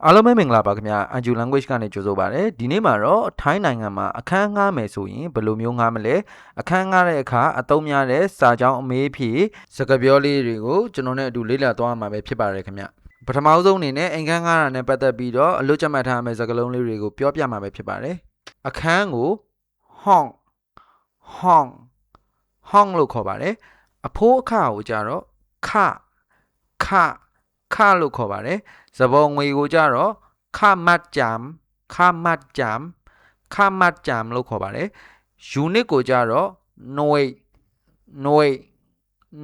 အားလုံးပဲမင်္ဂလာပါခင်ဗျာ Anju Language ကနေကြိုဆိုပါရစေဒီနေ့မှာတော့ထိုင်းနိုင်ငံမှာအခန်းငှားမယ်ဆိုရင်ဘယ်လိုမျိုးငှားမလဲအခန်းငှားတဲ့အခါအသုံးများတဲ့စာကြောင်းအမေးဖြေစကားပြောလေးတွေကိုကျွန်တော်နဲ့အတူလေ့လာသွားမှာပဲဖြစ်ပါတယ်ခင်ဗျပထမဆုံးအနေနဲ့အခန်းငှားတာနဲ့ပတ်သက်ပြီးတော့အလွတ်ကျမှတ်ထားမယ့်စကားလုံးလေးတွေကိုပြောပြမှာပဲဖြစ်ပါတယ်အခန်းကို hong hong hong လို့ခေါ်ပါတယ်အဖိုးအခါကိုကြတော့ခလို့ခေါ်ပါတယ်စဘောငွေကိုကြတော့ခမတ်ဂျမ်လို့ခေါ်ပါတယ် unit ကိုကြတော့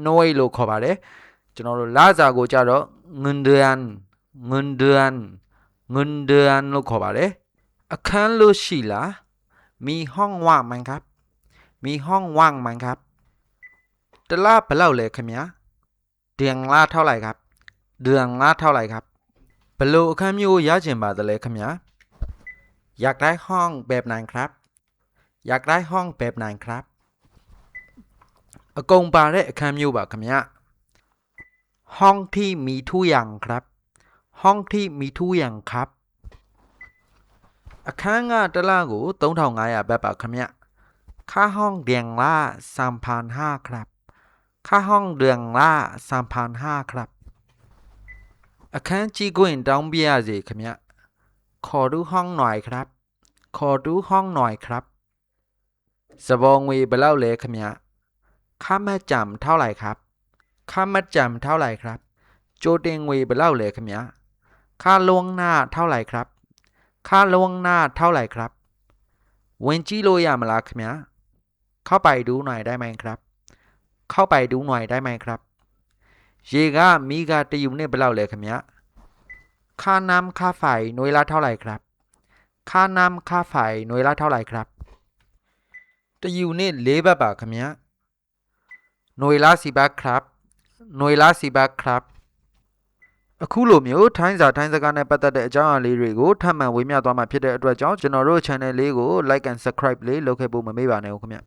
noi လို့ခေါ်ပါတယ်ကျွန်တော်တို့လစာကိုကြတော့ငွန်ဒန်လို့ခေါ်ပါတယ်အခန်းလို့ရှိလားมีห้องว่างไหมครับတလားဘယ်လောက်လဲခင်ဗျာเดือนละเท่าไหร่ครับဘယ်လိုအခန်းမျိုးရချင်ပါသလဲခင်ဗျာอยากได้ห้องแบบไหนครับအကုန်ပါတဲ့အခန်းမျိုးပါခင်ဗျာห้องที่มีทุกอย่างครับအခန်းကတလားကို3500ဘတ်ပါခင်ဗျာค่าห้องเดือนละ 3,500 ครับค่าห้องเดือนละ 3,500 ครับအခန်းကြီးခွင့်တောင်းပြရစီခင်ဗျขอดูห้องหน่อยครับစဘောငွေဘယ်လောက်လဲခင်ဗျค่ามัดจำเท่าไหร่ครับကြိုတင်ငွေဘယ်လောက်လဲခင်ဗျค่าล่วงหน้าเท่าไหร่ครับဝင်ကြည့်လို့ရမလားခင်ဗျเข้าไปดูหน่อยได้ไหมครับရေကမီးကတယူနစ်ဘယ်လောက်လဲခင်ဗျค่าน้ำค่าไฟหน่วยละเท่าไหร่ครับတယူနစ်4ဘတ်ပါခင်ဗျหน่วยละ10บาทครับအခုလိုမျိုးထိုင်းစာထိုင်းစကားနဲ့ပတ်သက်တဲ့အကြောင်းအရာလေးတွေကိုထပ်မံဝေမျှသွားမှာဖြစ်တဲ့အတွက်ကြောင့်ကျွန်တော်တို့ channel လေးကို like and subscribe လေးလုပ်ခဲ့ဖို့မမေ့ပါနဲ့ဦးခင်ဗျ